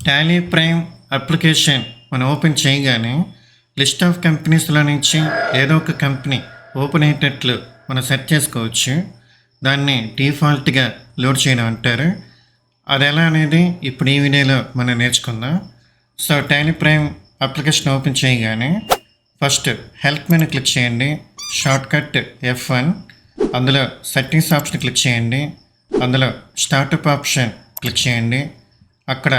tallyprime application మనం open చేయగానే list of కంపెనీస్లో నుంచి ఏదో ఒక కంపెనీ ఓపెన్ అయ్యేటట్లు మనం సెట్ చేసుకోవచ్చు. దాన్ని డిఫాల్ట్గా లోడ్ చేయడం అంటారు. అది ఎలా అనేది ఇప్పుడు ఈ వీడియోలో మనం నేర్చుకుందాం. సో tallyprime అప్లికేషన్ ఓపెన్ చేయగానే ఫస్ట్ హెల్ప్ మెనూ క్లిక్ చేయండి. Shortcut F1. అందులో సెట్టింగ్స్ ఆప్షన్ క్లిక్ చేయండి. అందులో స్టార్టప్ ఆప్షన్ క్లిక్ చేయండి. అక్కడ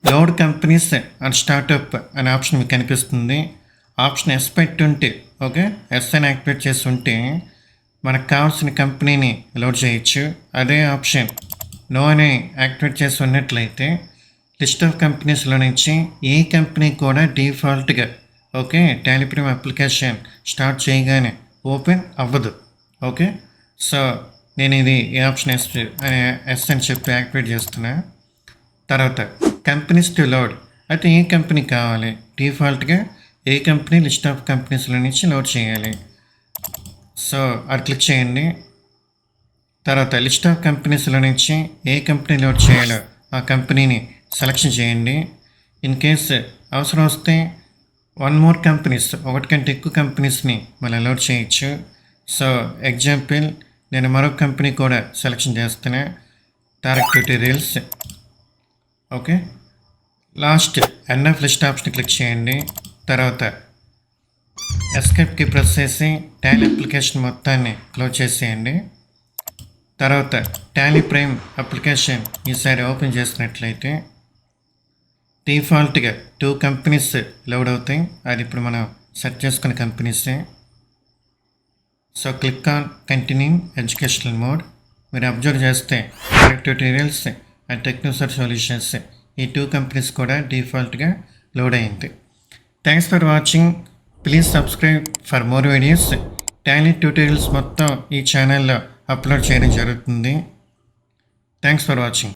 లోడ్ కంపెనీస్ అండ్ స్టార్టప్ అనే ఆప్షన్ మీకు కనిపిస్తుంది. ఆప్షన్ ఎస్ పెట్టుంటే ఓకే, ఎస్ అని యాక్టివేట్ చేసి ఉంటే మనకు కావాల్సిన కంపెనీని లోడ్ చేయొచ్చు. అదే ఆప్షన్ నో అని యాక్టివేట్ చేసి ఉన్నట్లయితే లిస్ట్ ఆఫ్ కంపెనీస్లో నుంచి ఏ కంపెనీ కూడా డిఫాల్ట్గా ఓకే tallyprime అప్లికేషన్ స్టార్ట్ చేయగానే ఓపెన్ అవ్వదు. ఓకే, సో నేను ఇది ఈ ఆప్షన్ ఎస్ అని చెప్పి యాక్టివేట్ చేస్తున్నా. తర్వాత కంపెనీస్ టు లోడ్ అయితే ఏ కంపెనీ కావాలి, డిఫాల్ట్గా ఏ కంపెనీ లిస్ట్ ఆఫ్ కంపెనీస్లో నుంచి లోడ్ చేయాలి. సో అది క్లిక్ చేయండి. తర్వాత లిస్ట్ ఆఫ్ కంపెనీస్లో నుంచి ఏ కంపెనీ లోడ్ చేయాలో ఆ కంపెనీని సెలెక్షన్ చేయండి. ఇన్ కేస్ అవసరం వస్తే వన్ మోర్ కంపెనీస్, ఒకటి కంటే ఎక్కువ కంపెనీస్ని మళ్ళీ లోడ్ చేయొచ్చు. సో ఎగ్జాంపుల్ నేను మరొక కంపెనీ కూడా సెలెక్షన్ చేస్తున్నా, Tarak tutorials. Okay, last NF list option click చేయండి. తర్వాత ఎస్కేప్కి ప్రెస్ చేసి టాలీ అప్లికేషన్ మొత్తాన్ని క్లోజ్ చేసేయండి. తర్వాత tallyprime అప్లికేషన్ ఈసారి ఓపెన్ చేసినట్లయితే డిఫాల్ట్గా 2 కంపెనీస్ లోడ్ అవుతాయి. అది ఇప్పుడు మనం సెట్ చేసుకున్న కంపెనీసే. So click on continue educational mode. మీరు అబ్జర్వ్ చేస్తే తారక్ ట్యూటోరియల్స్ అండ్ టెక్నోసర్ సొల్యూషన్స్ ఈ 2 కంపెనీస్ కూడా డిఫాల్ట్గా లోడ్ అయింది. Thanks for watching. Please subscribe for more videos. Tally tutorials మొత్తం ఈ ఛానల్లో అప్లోడ్ చేయడం జరుగుతుంది. Thanks for watching.